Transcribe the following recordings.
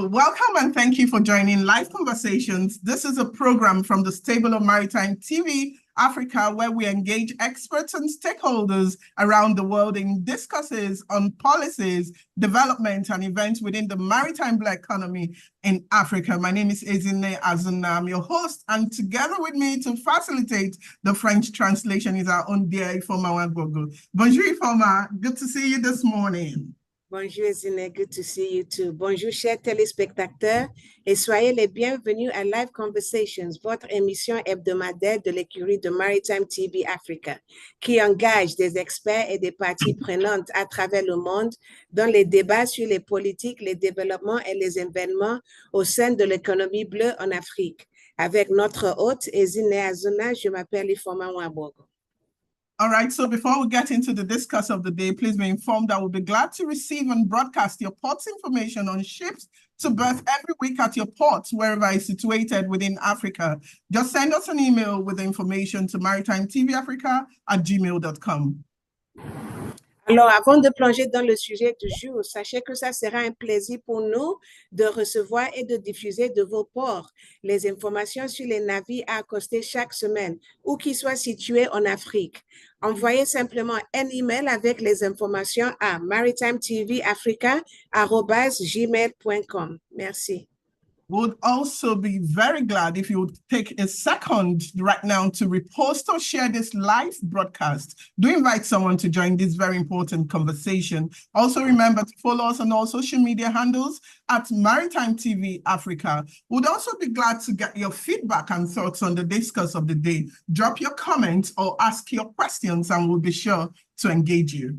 Welcome and thank you for joining Live Conversations. This is a program from the stable of Maritime TV Africa, where we engage experts and stakeholders around the world in discussions on policies, development, and events within the maritime blue economy in Africa. My name is Ezine Azuna. I'm your host, and together with me to facilitate the French translation is our own dear Ifoma Wagbogo. Bonjour, Ifoma. Good to see you this morning. Bonjour Ezine, good to see you too. Bonjour chers téléspectateurs et soyez les bienvenus à Live Conversations, votre émission hebdomadaire de l'écurie de Maritime TV Africa, qui engage des experts et des parties prenantes à travers le monde dans les débats sur les politiques, les développements et les événements au sein de l'économie bleue en Afrique. Avec notre hôte Ezine Azuna, je m'appelle Ifoma Wagbogo. All right, so before we get into the discuss of the day, please be informed that we'll be glad to receive and broadcast your port's information on ships to berth every week at your port, wherever it's situated within Africa. Just send us an email with the information to maritimetvafrica@gmail.com. Alors, avant de plonger dans le sujet du jour, sachez que ça sera un plaisir pour nous de recevoir et de diffuser de vos ports les informations sur les navires à accoster chaque semaine, où qu'ils soient situés en Afrique. Envoyez simplement un email avec les informations à maritimetvafrica@gmail.com. Merci. Would also be very glad if you would take a second right now to repost or share this live broadcast. Do invite someone to join this very important conversation. Also remember to follow us on all social media handles at Maritime TV Africa. Would also be glad to get your feedback and thoughts on the discuss of the day. Drop your comments or ask your questions and we'll be sure to engage you.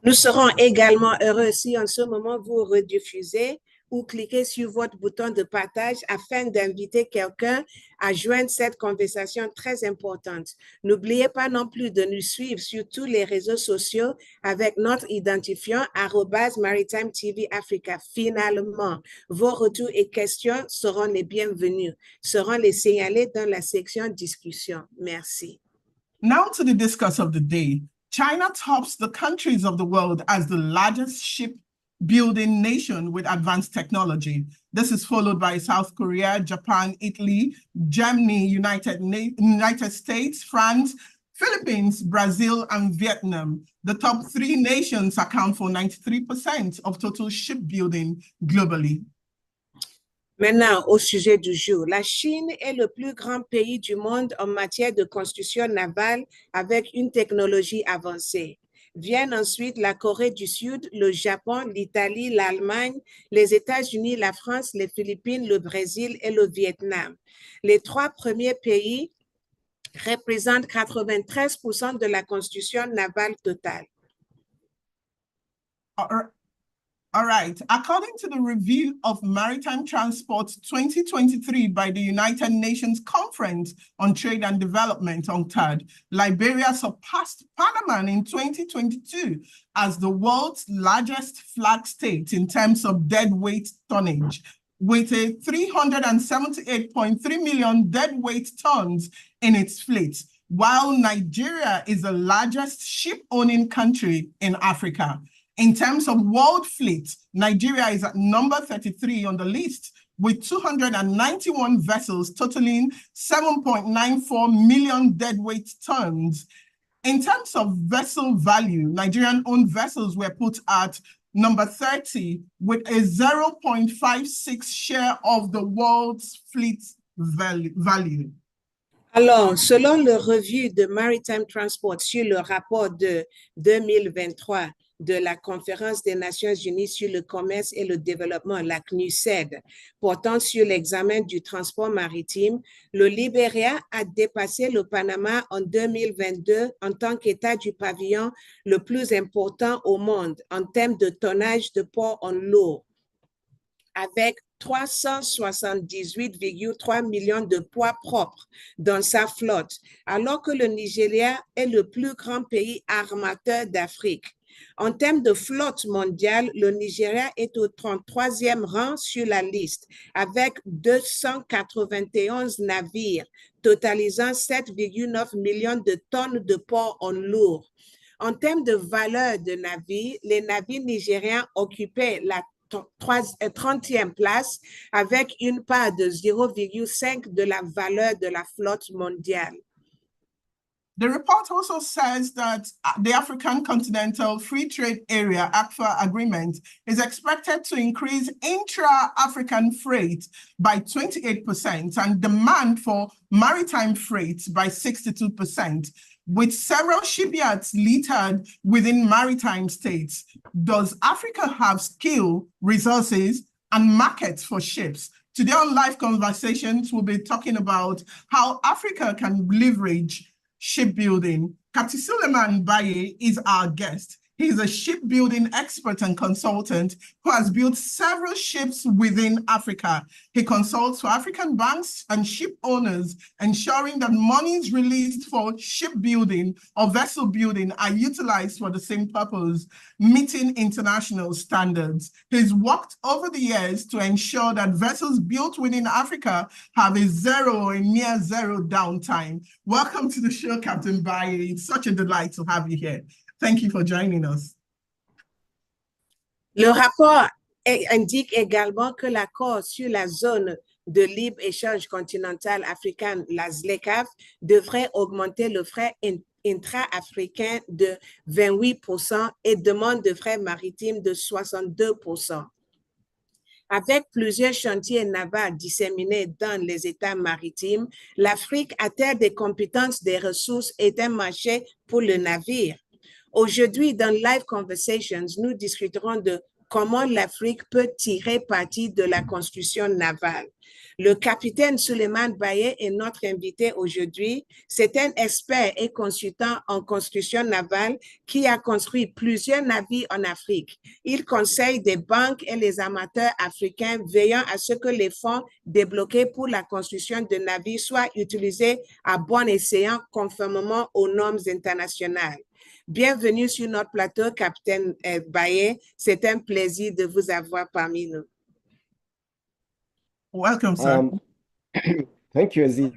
Nous serons également heureux si en ce moment vous rediffusez ou cliquez sur votre bouton de partage afin d'inviter quelqu'un à joindre cette conversation très importante. N'oubliez pas non plus de nous suivre sur tous les réseaux sociaux avec notre identifiant @Maritime TV Africa. Finalement, vos retours et questions seront les bienvenus, seront les signalés dans la section discussion. Merci. Now to the discuss of the day. China tops the countries of the world as the largest shipbuilding nation with advanced technology. This is followed by South Korea, Japan, Italy, Germany, United States, France, Philippines, Brazil, and Vietnam. The top three nations account for 93% of total shipbuilding globally. Maintenant, au sujet du jour, la Chine est le plus grand pays du monde en matière de construction navale avec une technologie avancée. Viennent ensuite la Corée du Sud, le Japon, l'Italie, l'Allemagne, les États-Unis, la France, les Philippines, le Brésil et le Vietnam. Les trois premiers pays représentent 93% de la construction navale totale. All right. According to the review of Maritime Transport 2023 by the United Nations Conference on Trade and Development, UNCTAD, Liberia surpassed Panama in 2022 as the world's largest flag state in terms of deadweight tonnage, with a 378.3 million deadweight tons in its fleet, while Nigeria is the largest ship-owning country in Africa. In terms of world fleet, Nigeria is at number 33 on the list with 291 vessels totaling 7.94 million deadweight tons. In terms of vessel value, Nigerian-owned vessels were put at number 30 with a 0.56 share of the world's fleet value. Alors, selon le revue de Maritime Transport sur le rapport de 2023, de la Conférence des Nations Unies sur le commerce et le développement, la CNUSED, portant sur l'examen du transport maritime, le Libéria a dépassé le Panama en 2022 en tant qu'État du pavillon le plus important au monde en termes de tonnage de port en lourd, avec 378,3 millions de poids propres dans sa flotte, alors que le Nigeria est le plus grand pays armateur d'Afrique. En termes de flotte mondiale, le Nigeria est au 33e rang sur la liste, avec 291 navires, totalisant 7,9 millions de tonnes de port en lourd. En termes de valeur de navires, les navires nigériens occupaient la 30e place avec une part de 0,5 de la valeur de la flotte mondiale. The report also says that the African Continental Free Trade Area AfCFTA agreement is expected to increase intra-African freight by 28% and demand for maritime freight by 62%, with several shipyards littered within maritime states. Does Africa have skill, resources, and markets for ships? Today on Live Conversations, we'll be talking about how Africa can leverage shipbuilding. CAPT SULEIMAN BAIYEE is our guest. He is a shipbuilding expert and consultant who has built several ships within Africa. He consults for African banks and ship owners, ensuring that monies released for shipbuilding or vessel building are utilized for the same purpose, meeting international standards. He's worked over the years to ensure that vessels built within Africa have a zero or near zero downtime. Welcome to the show, Captain Baiyee. It's such a delight to have you here. Thank you for joining us. Le rapport indique également que l'accord sur la zone de libre-échange continentale africaine, la ZLECAf, devrait augmenter le fret intra-africain de 28% et demande de fret maritime de 62%. Avec plusieurs chantiers navals disséminés dans les États maritimes, l'Afrique a terre des compétences, des ressources et un marché pour le navire. Aujourd'hui, dans Live Conversations, nous discuterons de comment l'Afrique peut tirer parti de la construction navale. Le capitaine Souleymane Baïyee est notre invité aujourd'hui. C'est un expert et consultant en construction navale qui a construit plusieurs navires en Afrique. Il conseille des banques et les amateurs africains veillant à ce que les fonds débloqués pour la construction de navires soient utilisés à bon escient conformément aux normes internationales. Bienvenue sur notre plateau, Capitaine Baïyee. C'est un plaisir de vous avoir parmi nous. Welcome, sir. Thank you, Aziz.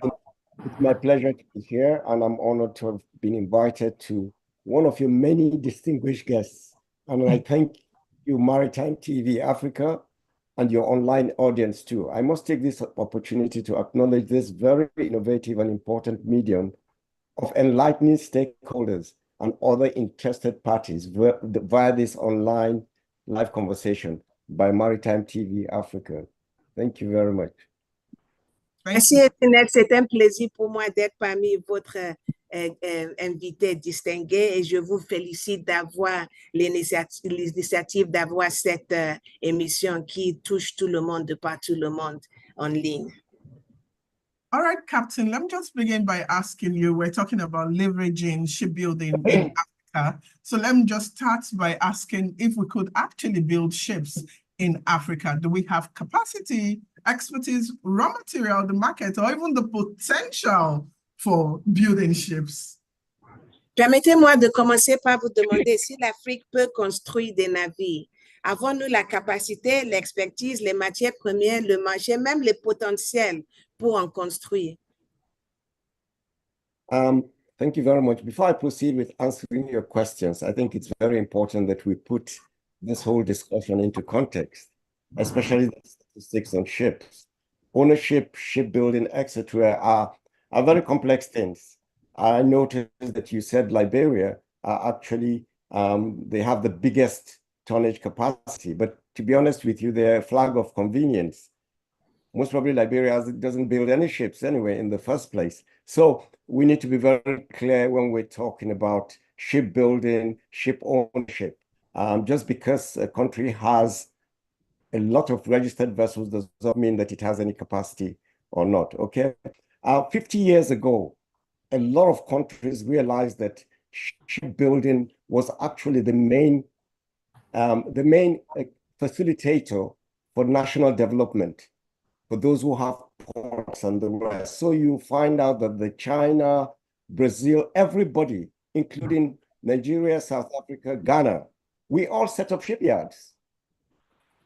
It's my pleasure to be here, and I'm honored to have been invited to one of your many distinguished guests. And I thank you, Maritime TV Africa, and your online audience too. I must take this opportunity to acknowledge this very innovative and important medium of enlightening stakeholders and other interested parties via this online live conversation by Maritime TV Africa. Thank you very much. Merci, Etienne. C'est un plaisir pour moi d'être parmi votre invité distingué et je vous félicite d'avoir l'initiative d'avoir cette émission qui touche tout le monde de partout le monde en ligne. All right, Captain, let me just begin by asking you, we're talking about leveraging shipbuilding in Africa. So let me just start by asking if we could actually build ships in Africa. Do we have capacity, expertise, raw material, the market, or even the potential for building ships? Permettez-moi de commencer par vous demander si l'Afrique peut construire des navires. Avons-nous la capacité, l'expertise, les matières premières, le marché, même les potentiels pour en construire? Thank you very much. Before I proceed with answering your questions, I think it's very important that we put this whole discussion into context, especially the statistics on ships. Ownership, shipbuilding, etc. are very complex things. I noticed that you said Liberia are actually, they have the biggest tonnage capacity, but to be honest with you, they're a flag of convenience. Most probably Liberia doesn't build any ships anyway in the first place. So we need to be very clear when we're talking about shipbuilding, ship ownership. Just because a country has a lot of registered vessels does not mean that it has any capacity or not, okay? 50 years ago, a lot of countries realized that shipbuilding was actually the main facilitator for national development, for those who have ports and the rest. So you find out that the China, Brazil, everybody, including Nigeria, South Africa, Ghana, we all set up shipyards.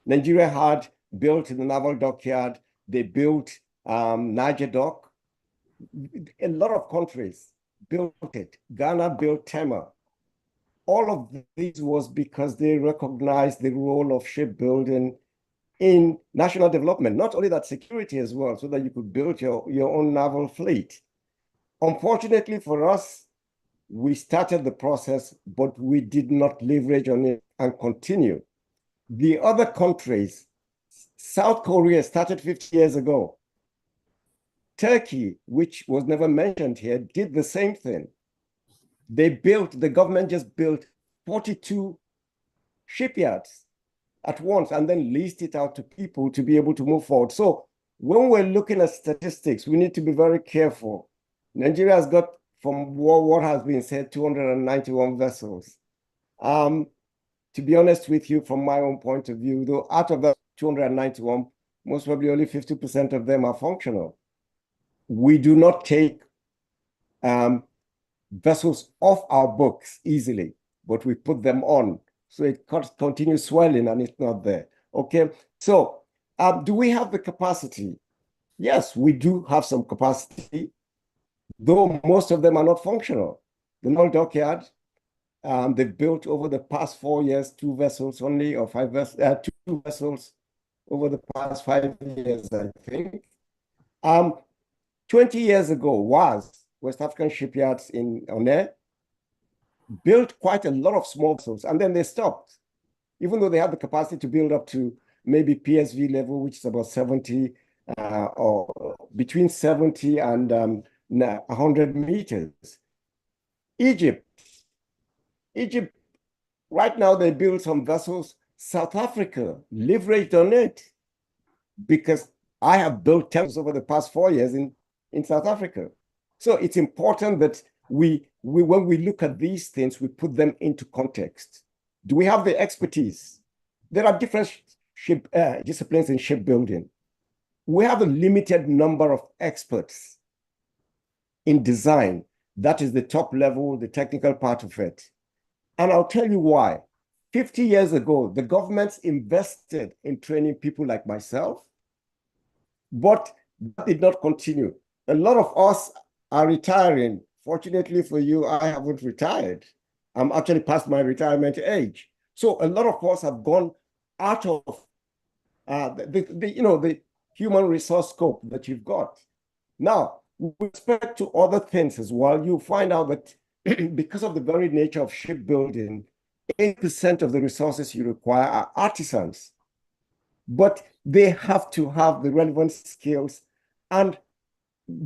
Nigeria had built the naval dockyard. They built Niger Dock. A lot of countries built it. Ghana built Tema. all of these was because they recognized the role of shipbuilding in national development, not only that, security as well, so that you could build your own naval fleet. Unfortunately for us, we started the process, but we did not leverage on it and continue. The other countries, South Korea started 50 years ago. Turkey, which was never mentioned here, did the same thing. The government just built 42 shipyards at once and then leased it out to people to be able to move forward. So when we're looking at statistics, we need to be very careful. Nigeria has got, from what has been said, 291 vessels. To be honest with you, from my own point of view, though, out of the 291, most probably only 50% of them are functional. We do not take vessels off our books easily, but we put them on. So it continues swelling and it's not there. Okay, so do we have the capacity? Yes, we do have some capacity, though most of them are not functional. The North Dockyard, they've built over the past 4 years 2 vessels only, or 2 vessels over the past 5 years, I think. 20 years ago, West African Shipyards in Onne built quite a lot of small vessels, and then they stopped, even though they had the capacity to build up to maybe PSV level, which is about 70 or between 70 and 100 meters. Egypt, right now they build some vessels. South Africa leveraged on it, because I have built 10 over the past 4 years in South Africa. So it's important that when we look at these things, we put them into context. Do we have the expertise? There are different disciplines in shipbuilding. We have a limited number of experts in design. That is the top level, the technical part of it. And I'll tell you why. 50 years ago, the governments invested in training people like myself, but that did not continue. A lot of us are retiring. Fortunately for you, I haven't retired. I'm actually past my retirement age. So a lot of us have gone out of the human resource scope that you've got. Now, with respect to other things as well, you find out that because of the very nature of shipbuilding, 80% of the resources you require are artisans, but they have to have the relevant skills, and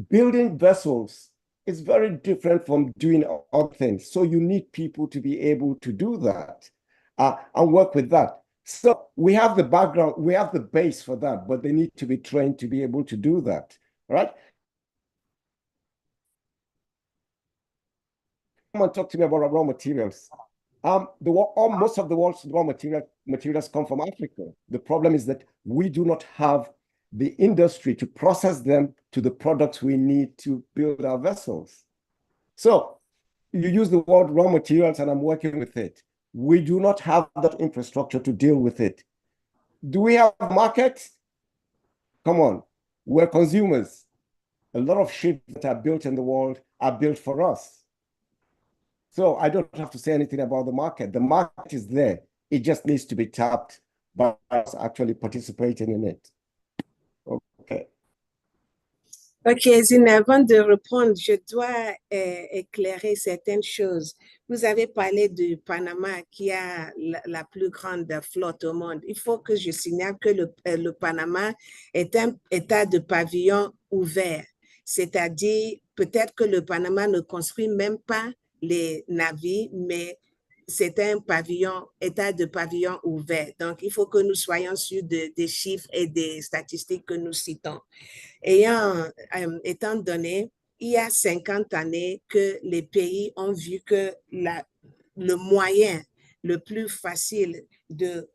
building vessels is very different from doing other things. So you need people to be able to do that and work with that. So we have the background, we have the base for that, but they need to be trained to be able to do that, right? Come and talk to me about raw materials. Most of the world's raw materials come from Africa. The problem is that we do not have the industry to process them to the products we need to build our vessels. So you use the word raw materials, and I'm working with it. We do not have that infrastructure to deal with it. Do we have markets? Come on, we're consumers. A lot of ships that are built in the world are built for us. So I don't have to say anything about the market. The market is there. It just needs to be tapped by us actually participating in it. Okay. Ok, Zine, avant de reprendre, je dois éclairer certaines choses. Vous avez parlé du Panama qui a la plus grande flotte au monde. Il faut que je signale que le Panama est un état de pavillon ouvert. C'est-à-dire, peut-être que le Panama ne construit même pas les navires, mais c'est un état de pavillon ouvert. Donc, il faut que nous soyons sûrs des chiffres et des statistiques que nous citons. Étant donné, il y a 50 années que les pays ont vu que le moyen le plus facile de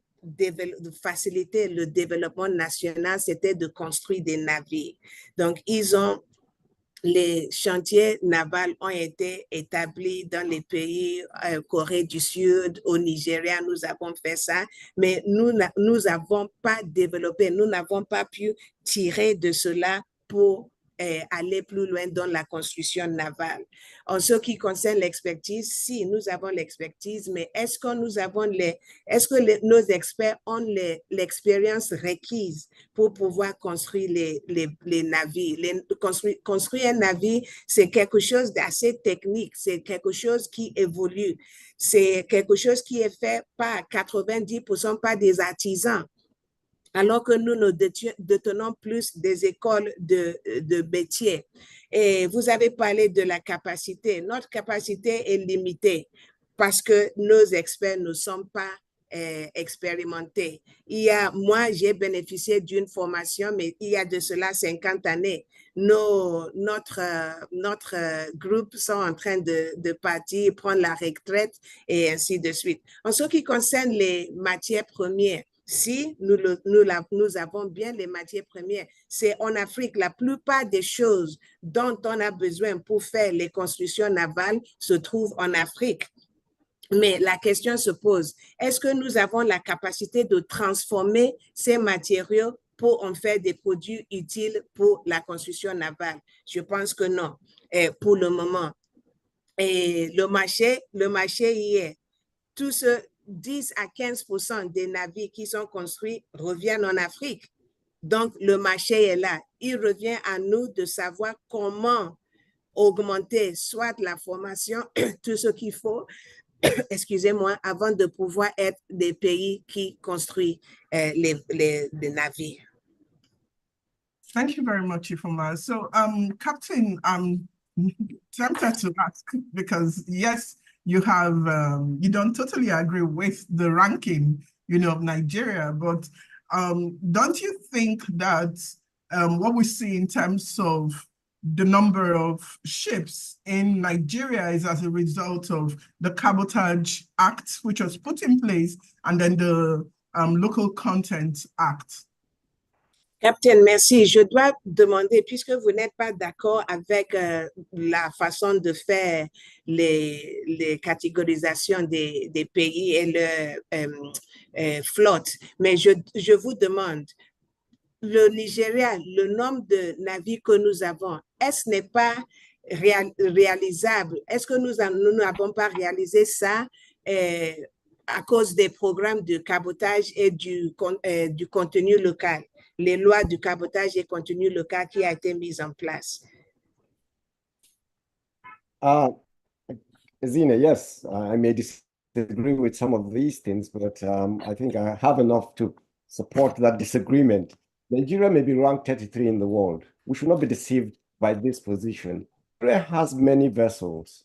faciliter le développement national, c'était de construire des navires. Donc, les chantiers navals ont été établis dans les pays, Corée du Sud, au Nigeria, nous avons fait ça, mais nous n'avons pas développé, nous n'avons pas pu tirer de cela pour aller plus loin dans la construction navale. En ce qui concerne l'expertise, si nous avons l'expertise, mais est-ce que nos experts ont l'expérience requise pour pouvoir construire les navires? Construire un navire, c'est quelque chose d'assez technique, c'est quelque chose qui évolue, c'est quelque chose qui est fait par 90% par des artisans, alors que nous détenons plus des écoles de métiers. Et vous avez parlé de la capacité. Notre capacité est limitée parce que nos experts ne sont pas expérimentés. Moi, j'ai bénéficié d'une formation, mais il y a de cela 50 années. Notre groupe sont en train de partir, prendre la retraite et ainsi de suite. En ce qui concerne les matières premières, si nous avons bien les matières premières, c'est en Afrique, la plupart des choses dont on a besoin pour faire les constructions navales se trouvent en Afrique. Mais la question se pose, est-ce que nous avons la capacité de transformer ces matériaux pour en faire des produits utiles pour la construction navale? Je pense que non, pour le moment. Et le marché y est. Tout ce 10 à 15% des navires qui sont construits reviennent en Afrique. Donc, le marché est là. Il revient à nous de savoir comment augmenter soit la formation, tout ce qu'il faut, excusez-moi, avant de pouvoir être des pays qui construisent les navires. Thank you very much, Ifoma. So, Captain, I'm tempted to ask because, yes, you don't totally agree with the ranking, of Nigeria, but don't you think that what we see in terms of the number of ships in Nigeria is as a result of the Cabotage Act, which was put in place, and then the Local Content Act? Captain, merci. Je dois demander, puisque vous n'êtes pas d'accord avec la façon de faire les catégorisations des pays et leur flotte, mais je vous demande, le Nigeria, le nombre de navires que nous avons, est-ce n'est pas réalisable? Est-ce que nous n'avons pas réalisé ça à cause des programmes de cabotage et du contenu local? Les lois du cabotage et contenu local qui a été mise en place. Zina, yes, I may disagree with some of these things, but I think I have enough to support that disagreement. Nigeria may be ranked 33 in the world. We should not be deceived by this position. Nigeria has many vessels.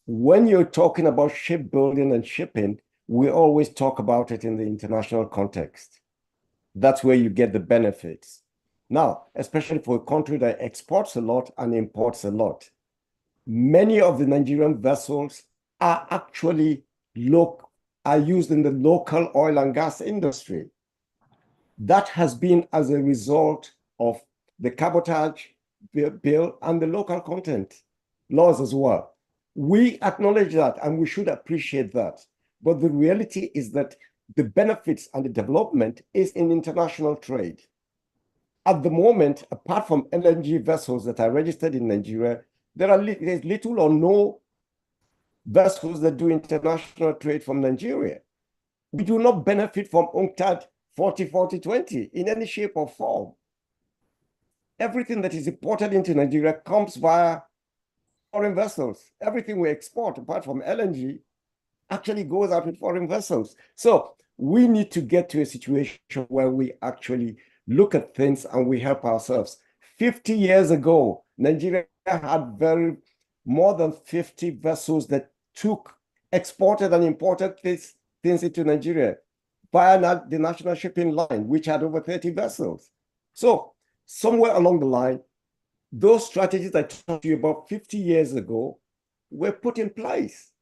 When you're talking about shipbuilding and shipping, we always talk about it in the international context. That's where you get the benefits. Now, especially for a country that exports a lot and imports a lot, many of the Nigerian vessels are actually used in the local oil and gas industry. That has been as a result of the cabotage bill and the local content laws as well. We acknowledge that and we should appreciate that. But the reality is that the benefits and the development is in international trade. At the moment, apart from LNG vessels that are registered in Nigeria, there's little or no vessels that do international trade from Nigeria. We do not benefit from UNCTAD 40-40-20 in any shape or form. Everything that is imported into Nigeria comes via foreign vessels. Everything we export, apart from LNG, actually goes out with foreign vessels. So we need to get to a situation where we actually look at things and we help ourselves. 50 years ago, Nigeria had more than 50 vessels that exported and imported things into Nigeria via the National Shipping Line, which had over 30 vessels. So somewhere along the line, those strategies I talked to you about 50 years ago were put in place.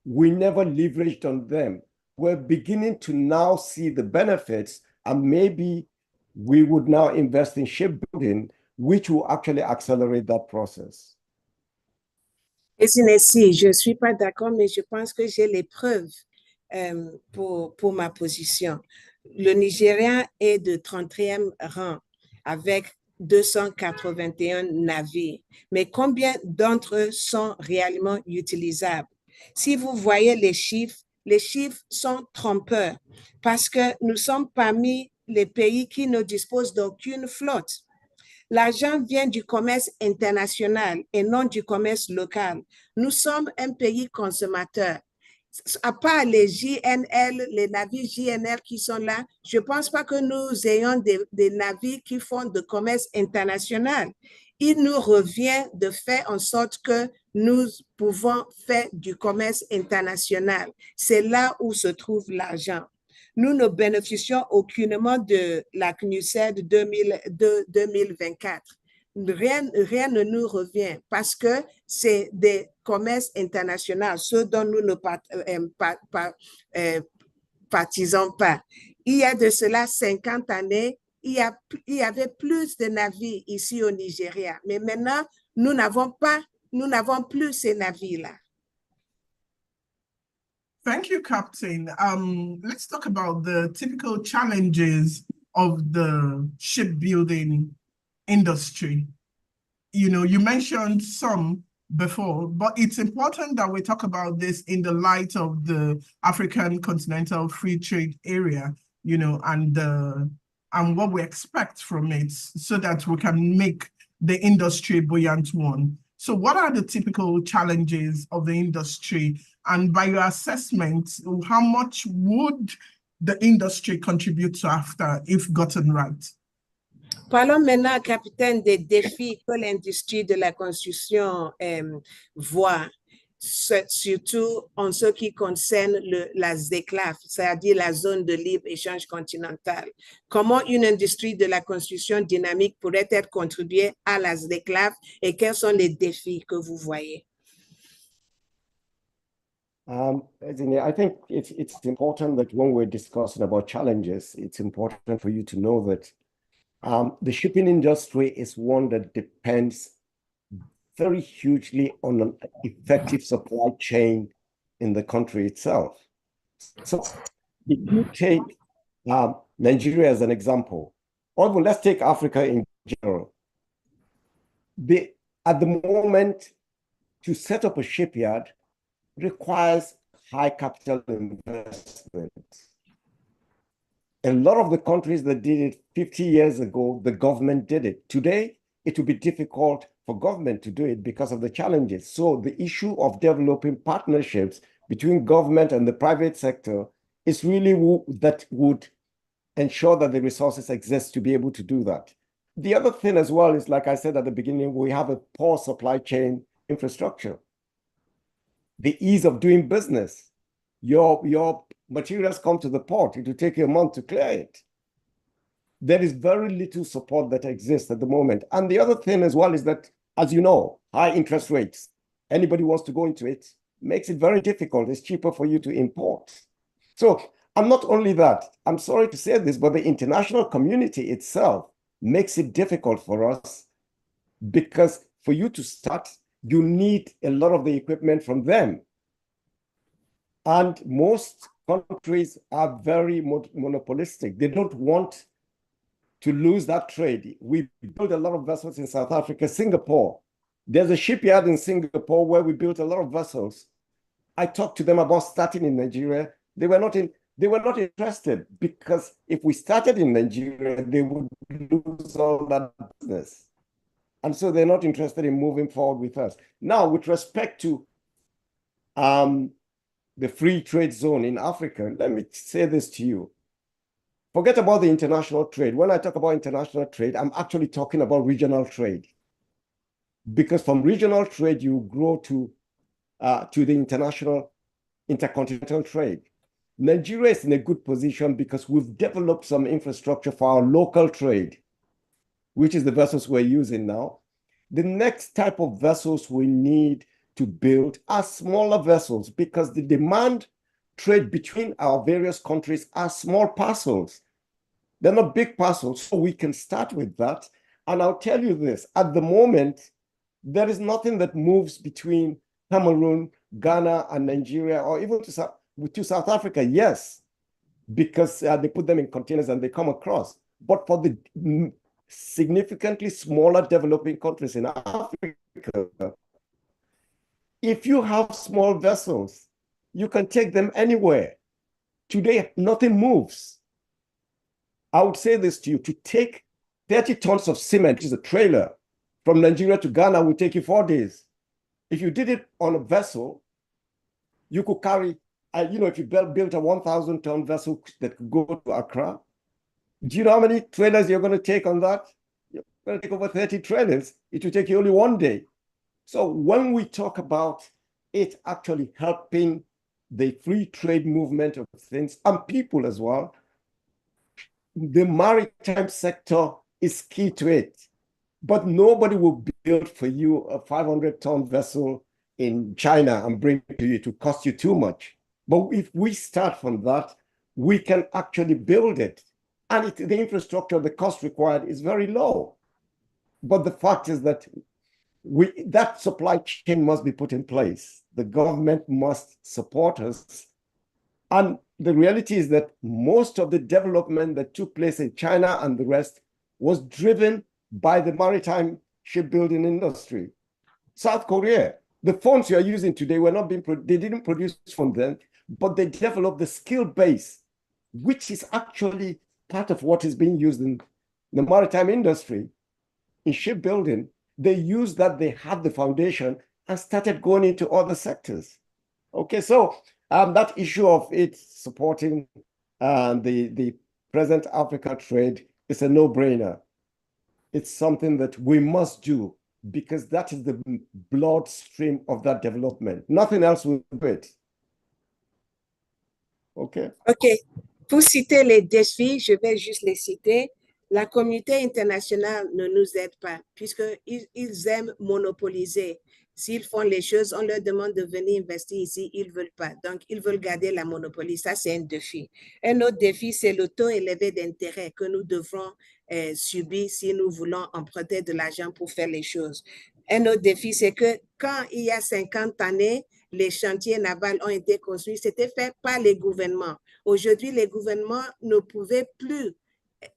We never leveraged on them. We're beginning to now see the benefits, and maybe we would now invest in shipbuilding, which will actually accelerate that process. Si je ne suis pas d'accord, mais je pense que j'ai les preuves pour ma position. Le Nigeria est de 30e rang avec 281 navires. Mais combien d'entre eux sont réellement utilisables? Si vous voyez les chiffres sont trompeurs parce que nous sommes parmi les pays qui ne disposent d'aucune flotte. L'argent vient du commerce international et non du commerce local. Nous sommes un pays consommateur. À part les JNL, les navires JNL qui sont là, je ne pense pas que nous ayons des navires qui font de commerce international. Il nous revient de faire en sorte que nous pouvons faire du commerce international. C'est là où se trouve l'argent. Nous ne bénéficions aucunement de la CNUSED 2024. Rien ne nous revient parce que c'est des commerces internationaux, ceux dont nous ne partisans pas. Il y a de cela 50 années, il y avait plus de navires ici au Nigeria, mais maintenant, nous n'avons plus ces navires-là. Thank you, Captain. Let's talk about the typical challenges of the shipbuilding industry. You know, you mentioned some before, but it's important that we talk about this in the light of the African Continental Free Trade Area, you know, and what we expect from it so that we can make the industry a buoyant one. So what are the typical challenges of the industry? And by your assessment, how much would the industry contribute to AfCFTA if gotten right? Parlons maintenant, capitaine, des défis que l'industrie de la construction voit, surtout en ce qui concerne la ZECLAF, c'est-à-dire la zone de libre-échange continentale. Comment une industrie de la construction dynamique pourrait être contribuée à la ZECLAF et quels sont les défis que vous voyez? I think it's important that when we're discussing about challenges, it's important for you to know that the shipping industry is one that depends very hugely on an effective supply chain in the country itself. So if you take Nigeria as an example, or let's take Africa in general, at the moment, to set up a shipyard requires high capital investment. A lot of the countries that did it 50 years ago, the government did it. Today, it will be difficult for government to do it because of the challenges. So the issue of developing partnerships between government and the private sector is really that would ensure that the resources exist to be able to do that. The other thing as well is, like I said at the beginning, we have a poor supply chain infrastructure. The ease of doing business. Your materials come to the port. It will take you a month to clear it. There is very little support that exists at the moment. And the other thing as well is that, as you know, high interest rates. Anybody wants to go into it, makes it very difficult. It's cheaper for you to import. So, and not only that, I'm sorry to say this, but the international community itself makes it difficult for us because for you to start, you need a lot of the equipment from them. And most countries are very monopolistic. They don't want to lose that trade. We build a lot of vessels in South Africa, Singapore. There's a shipyard in Singapore where we built a lot of vessels. I talked to them about starting in Nigeria. They were not interested because if we started in Nigeria, they would lose all that business. And so they're not interested in moving forward with us. Now, with respect to the free trade zone in Africa, let me say this to you. Forget about the international trade. When I talk about international trade, I'm actually talking about regional trade. Because from regional trade, you grow to the intercontinental trade. Nigeria is in a good position because we've developed some infrastructure for our local trade, which is the vessels we're using now. The next type of vessels we need to build are smaller vessels because the demand trade between our various countries are small parcels. They're not big parcels, so we can start with that. And I'll tell you this, at the moment, there is nothing that moves between Cameroon, Ghana, and Nigeria, or even to South Africa, yes, because they put them in containers and they come across. But for the significantly smaller developing countries in Africa, if you have small vessels, you can take them anywhere. Today, nothing moves. I would say this to you, to take 30 tons of cement, which is a trailer, from Nigeria to Ghana will take you 4 days. If you did it on a vessel, you could carry, if you built a 1,000-ton vessel that could go to Accra, do you know how many trailers you're going to take on that? You're going to take over 30 trailers. It will take you only 1 day. So when we talk about it actually helping the free trade movement of things and people as well, the maritime sector is key to it. But nobody will build for you a 500-ton vessel in China and bring it to you. It will cost you too much. But if we start from that, we can actually build it. And the infrastructure, the cost required is very low. But the fact is that that supply chain must be put in place. The government must support us. And the reality is that most of the development that took place in China and the rest was driven by the maritime shipbuilding industry. South Korea, the phones you are using today were not being, they didn't produce from them, but they developed the skill base, which is actually part of what is being used in the maritime industry. In shipbuilding, they used that, they had the foundation and started going into other sectors. Okay, so that issue of it supporting the present Africa trade is a no-brainer. It's something that we must do because that is the bloodstream of that development. Nothing else will do it. Okay. OK. Pour citer les défis, je vais juste les citer. La communauté internationale ne nous aide pas puisqu'ils aiment monopoliser. S'ils font les choses, on leur demande de venir investir ici, ils ne veulent pas. Donc, ils veulent garder la monopolie. Ça, c'est un défi. Un autre défi, c'est le taux élevé d'intérêt que nous devrons subir si nous voulons emprunter de l'argent pour faire les choses. Un autre défi, c'est que quand il y a 50 années, les chantiers navals ont été construits, c'était fait par les gouvernements. Aujourd'hui, les gouvernements ne pouvaient plus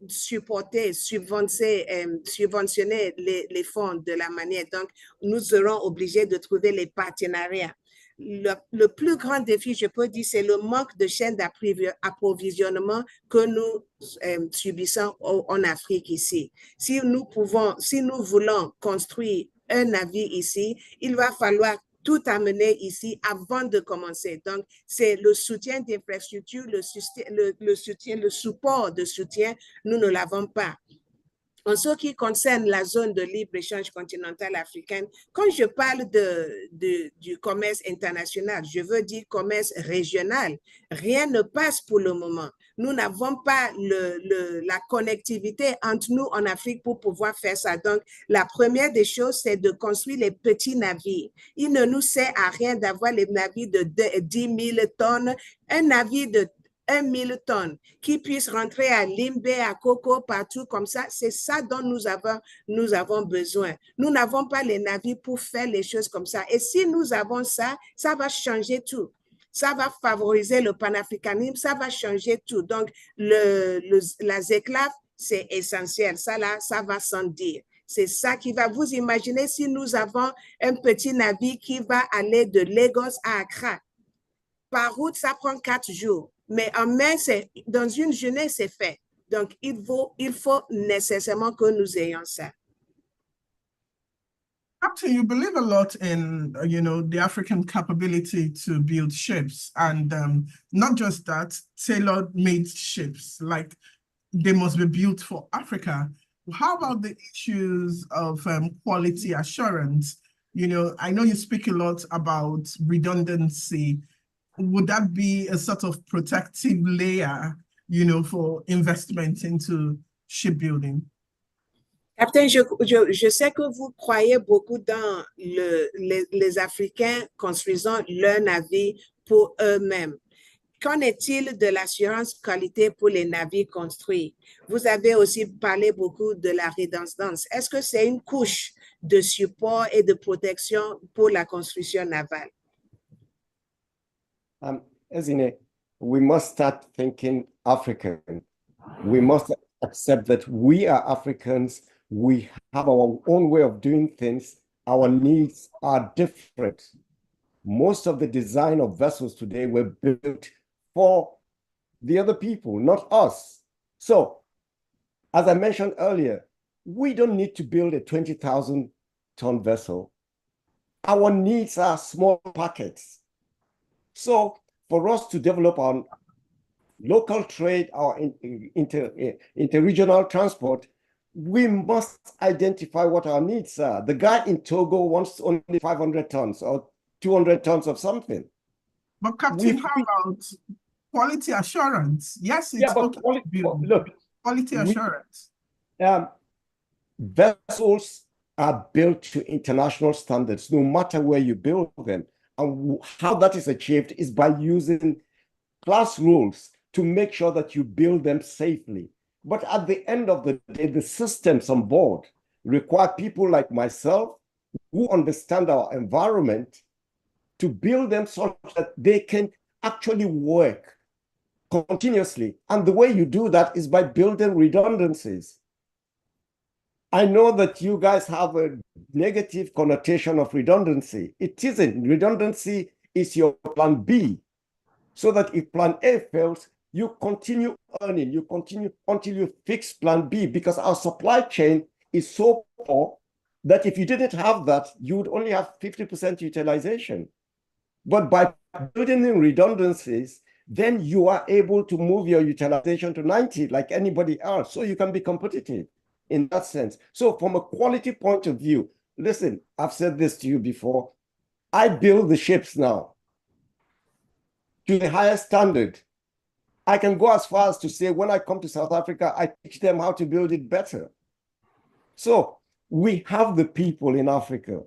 supporter, subventionner les fonds de la manière. Donc, nous serons obligés de trouver les partenariats. Le plus grand défi, je peux dire, c'est le manque de chaîne d'approvisionnement que nous subissons en Afrique ici. Si nous voulons construire un navire ici, il va falloir tout amener ici avant de commencer. Donc, c'est le soutien d'infrastructure, le support de soutien, nous ne l'avons pas. En ce qui concerne la zone de libre-échange continentale africaine, quand je parle du commerce international, je veux dire commerce régional. Rien ne passe pour le moment. Nous n'avons pas la connectivité entre nous en Afrique pour pouvoir faire ça. Donc, la première des choses, c'est de construire les petits navires. Il ne nous sert à rien d'avoir les navires de 10 000 tonnes. Un navire de 1 000 tonnes qui puisse rentrer à Limbe, à Coco, partout comme ça, c'est ça dont nous avons besoin. Nous n'avons pas les navires pour faire les choses comme ça. Et si nous avons ça, ça va changer tout. Ça va favoriser le panafricanisme, ça va changer tout. Donc, la ZECLAF, c'est essentiel. Ça là, ça va sans dire. C'est ça qui va, vous imaginez si nous avons un petit navire qui va aller de Lagos à Accra. Par route, ça prend 4 jours. Mais en mer, dans une journée, c'est fait. Donc, il faut nécessairement que nous ayons ça. Captain, you believe a lot in, the African capability to build ships, and not just that, tailor-made ships, like they must be built for Africa. How about the issues of quality assurance? I know you speak a lot about redundancy. Would that be a sort of protective layer, for investment into shipbuilding? Captain, je sais que vous croyez beaucoup dans les Africains construisant leur navire pour eux-mêmes. Qu'en est-il de l'assurance qualité pour les navires construits? Vous avez aussi parlé beaucoup de la redondance. Est-ce que c'est une couche de support et de protection pour la construction navale? As in we must start thinking African. We must accept that we are Africans, we have our own way of doing things, our needs are different. Most of the design of vessels today were built for the other people, not us. So, as I mentioned earlier, we don't need to build a 20,000-ton vessel. Our needs are small packets. So, for us to develop our local trade, our interregional transport, we must identify what our needs are. The guy in Togo wants only 500 tons or 200 tons of something. But Captain, how about quality assurance? Yes, it's okay to build. Look, quality assurance. Vessels are built to international standards, no matter where you build them. And how that is achieved is by using class rules to make sure that you build them safely. But at the end of the day, the systems on board require people like myself who understand our environment to build them so that they can actually work continuously. And the way you do that is by building redundancies. I know that you guys have a negative connotation of redundancy. It isn't. Redundancy is your plan B. So that if plan A fails, you continue earning, you continue until you fix plan B, because our supply chain is so poor that if you didn't have that, you would only have 50% utilization. But by building in redundancies, then you are able to move your utilization to 90 like anybody else. So you can be competitive in that sense. So from a quality point of view, listen, I've said this to you before. I build the ships now to the highest standard. I can go as far as to say, when I come to South Africa, I teach them how to build it better. So we have the people in Africa.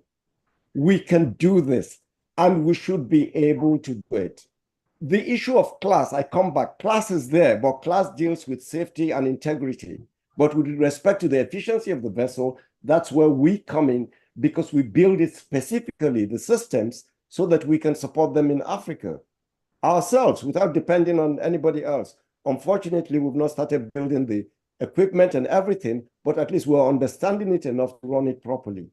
We can do this, and we should be able to do it. The issue of class, I come back, class is there, but class deals with safety and integrity. But with respect to the efficiency of the vessel, that's where we come in, because we build it specifically, the systems, so that we can support them in Africa ourselves without depending on anybody else. Unfortunately, we've not started building the equipment and everything, but at least we're understanding it enough to run it properly.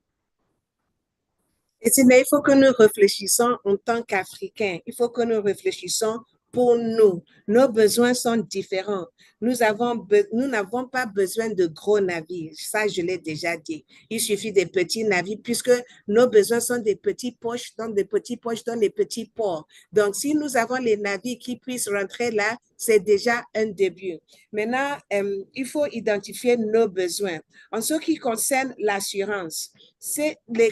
Mais il faut que nous réfléchissions en tant qu'Africains. Il faut que nous réfléchissions pour nous. Nos besoins sont différents. Nous n'avons pas besoin de gros navires. Ça, je l'ai déjà dit. Il suffit des petits navires puisque nos besoins sont des petits poches dans des petits poches dans des petits ports. Donc, si nous avons les navires qui puissent rentrer là, c'est déjà un début. Maintenant, il faut identifier nos besoins. En ce qui concerne l'assurance, les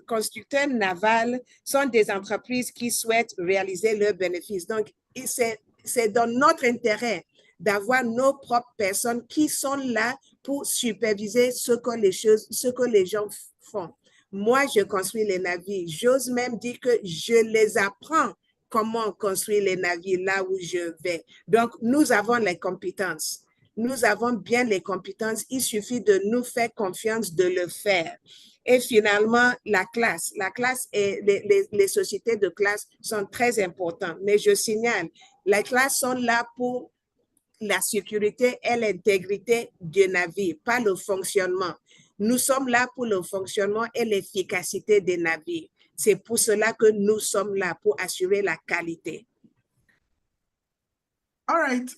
constructeurs navals sont des entreprises qui souhaitent réaliser leurs bénéfices. Donc, c'est dans notre intérêt d'avoir nos propres personnes qui sont là pour superviser ce que les gens font. Moi, je construis les navires. J'ose même dire que je les apprends comment construire les navires là où je vais. Donc, nous avons les compétences. Nous avons bien les compétences. Il suffit de nous faire confiance de le faire. Et finalement, la classe et les sociétés de classe sont très importantes. Mais je signale, les classes sont là pour la sécurité et l'intégrité du navire, pas le fonctionnement. Nous sommes là pour le fonctionnement et l'efficacité des navires. C'est pour cela que nous sommes là, pour assurer la qualité. All right,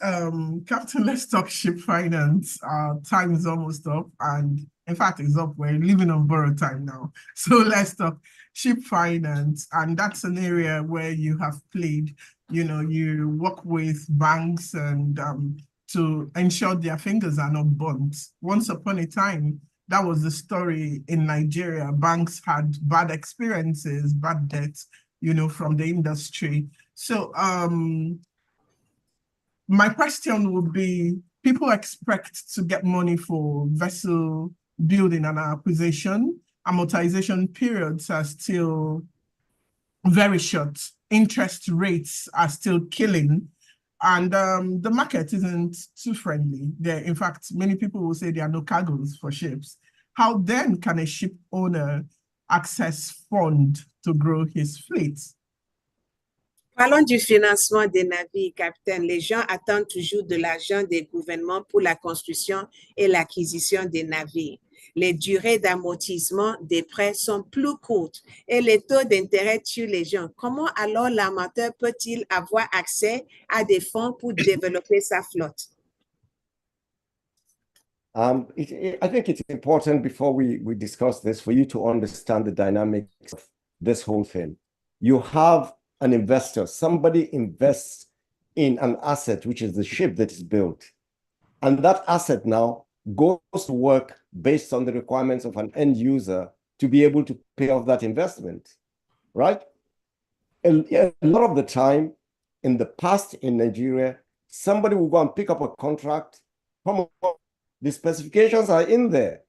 Captain, let's talk ship finance. Time is almost up, and in fact, it's up. We're living on borrowed time now. So let's talk ship finance, and that's an area where you have played. You know, you work with banks and to ensure their fingers are not burnt. Once upon a time, that was the story in Nigeria. Banks had bad experiences, bad debts, you know, from the industry. So, my question would be, people expect to get money for vessel building and acquisition. Amortization periods are still very short. Interest rates are still killing. And the market isn't too friendly. In fact, many people will say there are no cargoes for ships. How then can a ship owner access fund to grow his fleet? Parlons du financement des navires, capitaine. Les gens attendent toujours de l'argent des gouvernements pour la construction et l'acquisition des navires. Les durées d'amortissement des prêts sont plus courtes et les taux d'intérêt tuent les gens. Comment alors l'armateur peut-il avoir accès à des fonds pour développer sa flotte? I think it's important before we discuss this for you to understand the dynamics of this whole thing. You have an investor, somebody invests in an asset, which is the ship that is built. And that asset now goes to work based on the requirements of an end user to be able to pay off that investment, right? A lot of the time in the past in Nigeria, somebody will go and pick up a contract, come up, the specifications are in there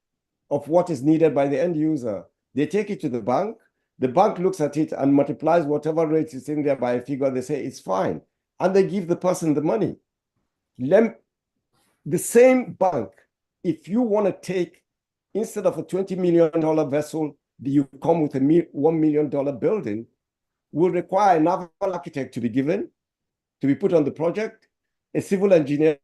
of what is needed by the end user. They take it to the bank looks at it and multiplies whatever rate is in there by a figure. They say it's fine. And they give the person the money. The same bank, if you want to take, instead of a $20 million vessel, you come with a $1 million building, will require a naval architect to be given, to be put on the project, a civil engineer,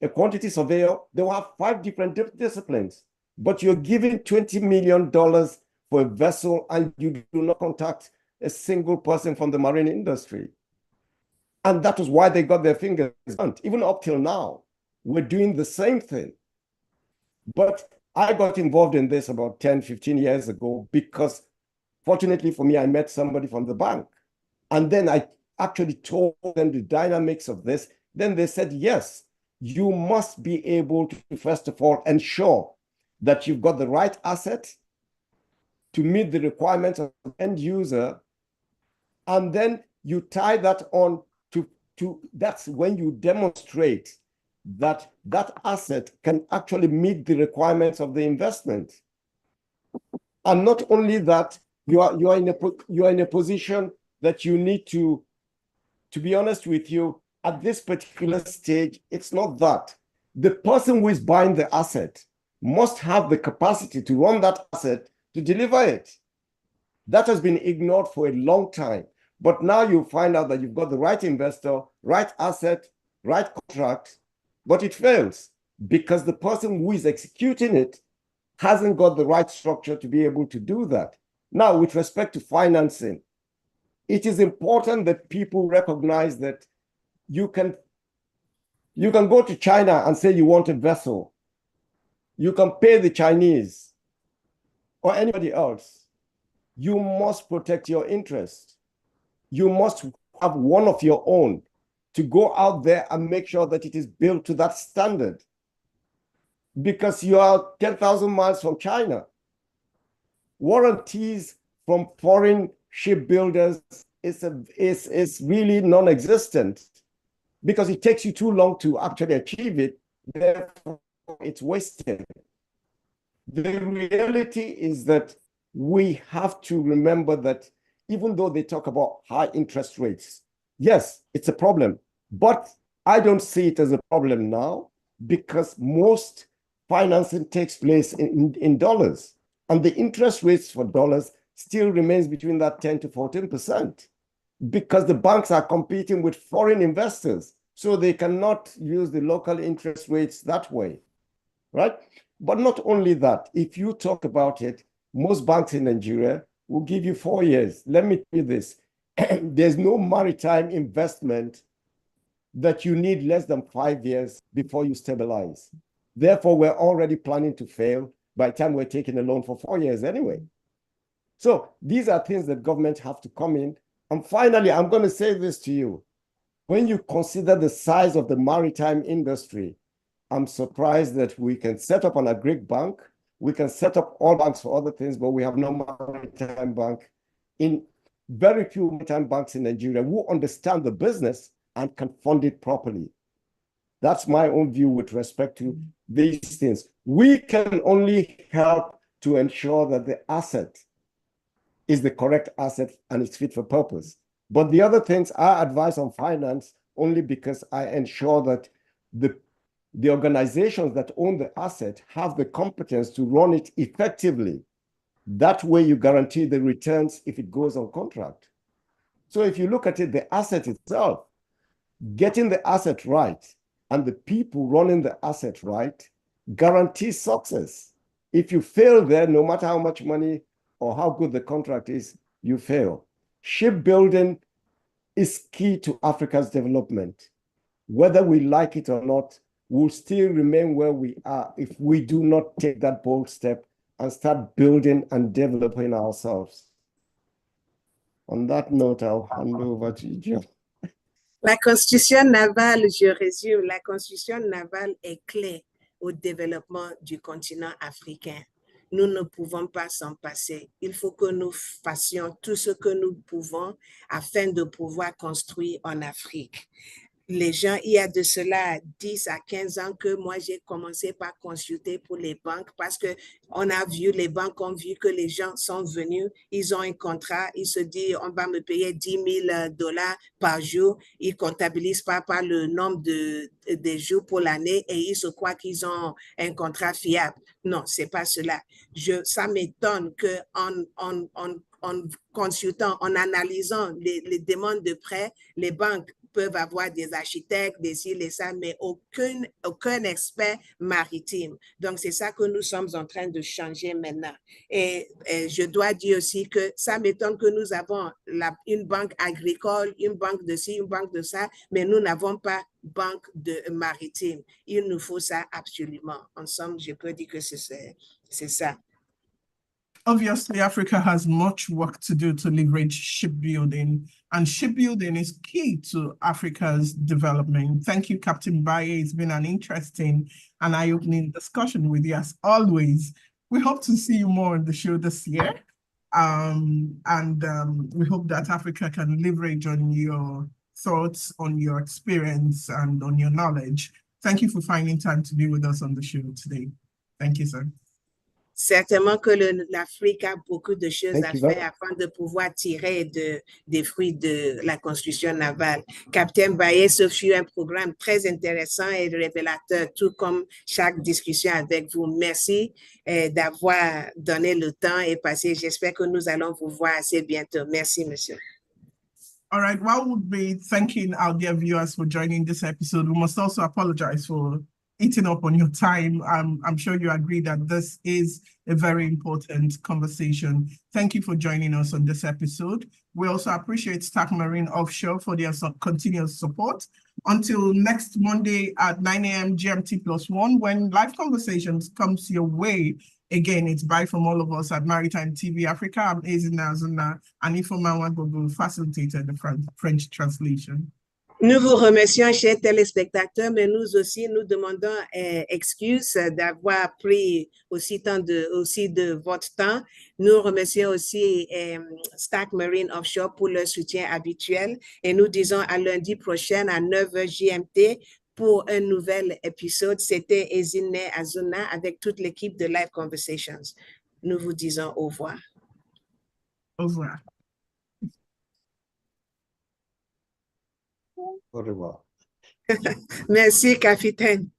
a quantity surveyor. They will have 5 different disciplines. But you're giving $20 million for a vessel and you do not contact a single person from the marine industry. And that was why they got their fingers burnt. Even up till now, we're doing the same thing. But I got involved in this about 10, 15 years ago because fortunately for me, I met somebody from the bank. And then I actually told them the dynamics of this. Then they said, yes, you must be able to, first of all, ensure that you've got the right asset to meet the requirements of the end user. And then you tie that on to that's when you demonstrate that that asset can actually meet the requirements of the investment. And not only that, you are in a position that you need to be honest with you, at this particular stage, it's not that. The person who is buying the asset must have the capacity to run that asset to deliver it. That has been ignored for a long time. But now you find out that you've got the right investor, right asset, right contract, but it fails because the person who is executing it hasn't got the right structure to be able to do that. Now, with respect to financing, it is important that people recognize that you can go to China and say you want a vessel. You can pay the Chinese or anybody else. You must protect your interest. You must have one of your own to go out there and make sure that it is built to that standard. Because you are 10,000 miles from China. Warranties from foreign shipbuilders is really non-existent because it takes you too long to actually achieve it. Therefore, it's wasted. The reality is that we have to remember that even though they talk about high interest rates, yes, it's a problem, but I don't see it as a problem now because most financing takes place in dollars, and the interest rates for dollars still remains between that 10 to 14% because the banks are competing with foreign investors, so they cannot use the local interest rates that way, right? But not only that, if you talk about it, most banks in Nigeria will give you 4 years. Let me tell you this. There's no maritime investment that you need less than 5 years before you stabilize. Therefore, we're already planning to fail by the time we're taking a loan for 4 years anyway. So these are things that government have to come in. And finally, I'm going to say this to you. When you consider the size of the maritime industry, I'm surprised that we can set up an agric bank. We can set up all banks for other things, but we have no maritime bank. In very few maritime banks in Nigeria who understand the business and can fund it properly. That's my own view with respect to these things. We can only help to ensure that the asset is the correct asset and it's fit for purpose. But the other things I advise on finance only because I ensure that the organizations that own the asset have the competence to run it effectively. That way you guarantee the returns if it goes on contract. So if you look at it, the asset itself, getting the asset right and the people running the asset right guarantees success. If you fail there, no matter how much money or how good the contract is, you fail. Shipbuilding is key to Africa's development. Whether we like it or not, we'll still remain where we are if we do not take that bold step and start building and developing ourselves. On that note, I'll hand over to you. La constitution navale, je résume, la constitution navale est clé au développement du continent africain. Nous ne pouvons pas s'en passer. Il faut que nous fassions tout ce que nous pouvons afin de pouvoir construire en Afrique. Les gens, il y a de cela 10 à 15 ans que moi, j'ai commencé par consulter pour les banques parce que les banques ont vu que les gens sont venus, ils ont un contrat, ils se disent, on va me payer $10,000 par jour. Ils ne comptabilisent pas par le nombre de jours pour l'année et ils se croient qu'ils ont un contrat fiable. Non, ce n'est pas cela. Ça m'étonne qu'en consultant, en analysant les demandes de prêt, les banques peuvent avoir des architectes, des ci, et ça, mais aucun expert maritime. Donc, c'est ça que nous sommes en train de changer maintenant. Et je dois dire aussi que ça m'étonne que nous avons une banque agricole, une banque de ci, une banque de ça, mais nous n'avons pas banque de maritime. Il nous faut ça absolument. En somme, je peux dire que c'est ça. Obviously, Africa has much work to do to leverage shipbuilding, and shipbuilding is key to Africa's development. Thank you, Captain Baiyee. It's been an interesting and eye-opening discussion with you as always. We hope to see you more on the show this year. We hope that Africa can leverage on your thoughts, on your experience, and on your knowledge. Thank you for finding time to be with us on the show today. Thank you, sir. Certainement que l'Afrique a beaucoup de choses à faire afin de pouvoir tirer des fruits de la construction navale. Captain Baiyee, ce fut un programme très intéressant et révélateur, tout comme chaque discussion avec vous. Merci d'avoir donné le temps et passé. J'espère que nous allons vous voir assez bientôt. Merci, monsieur. All right, while we'll be thanking our dear viewers for joining this episode, we must also apologize for eating up on your time. I'm sure you agree that this is a very important conversation. Thank you for joining us on this episode. We also appreciate Stack Marine Offshore for their continuous support. Until next Monday at 9 a.m. GMT+1, when live conversations comes your way. Again, it's bye from all of us at Maritime TV Africa. I'm Ezina Azuna, and Ifoma Wangogo facilitated the French translation. Nous vous remercions, chers téléspectateurs, mais nous aussi, nous demandons excuse d'avoir pris aussi de votre temps. Nous remercions aussi Stack Marine Offshore pour leur soutien habituel et nous disons à lundi prochain à 9h GMT pour un nouvel épisode. C'était Ezine Azuna avec toute l'équipe de Live Conversations. Nous vous disons au revoir. Au revoir. Au revoir. Merci, capitaine.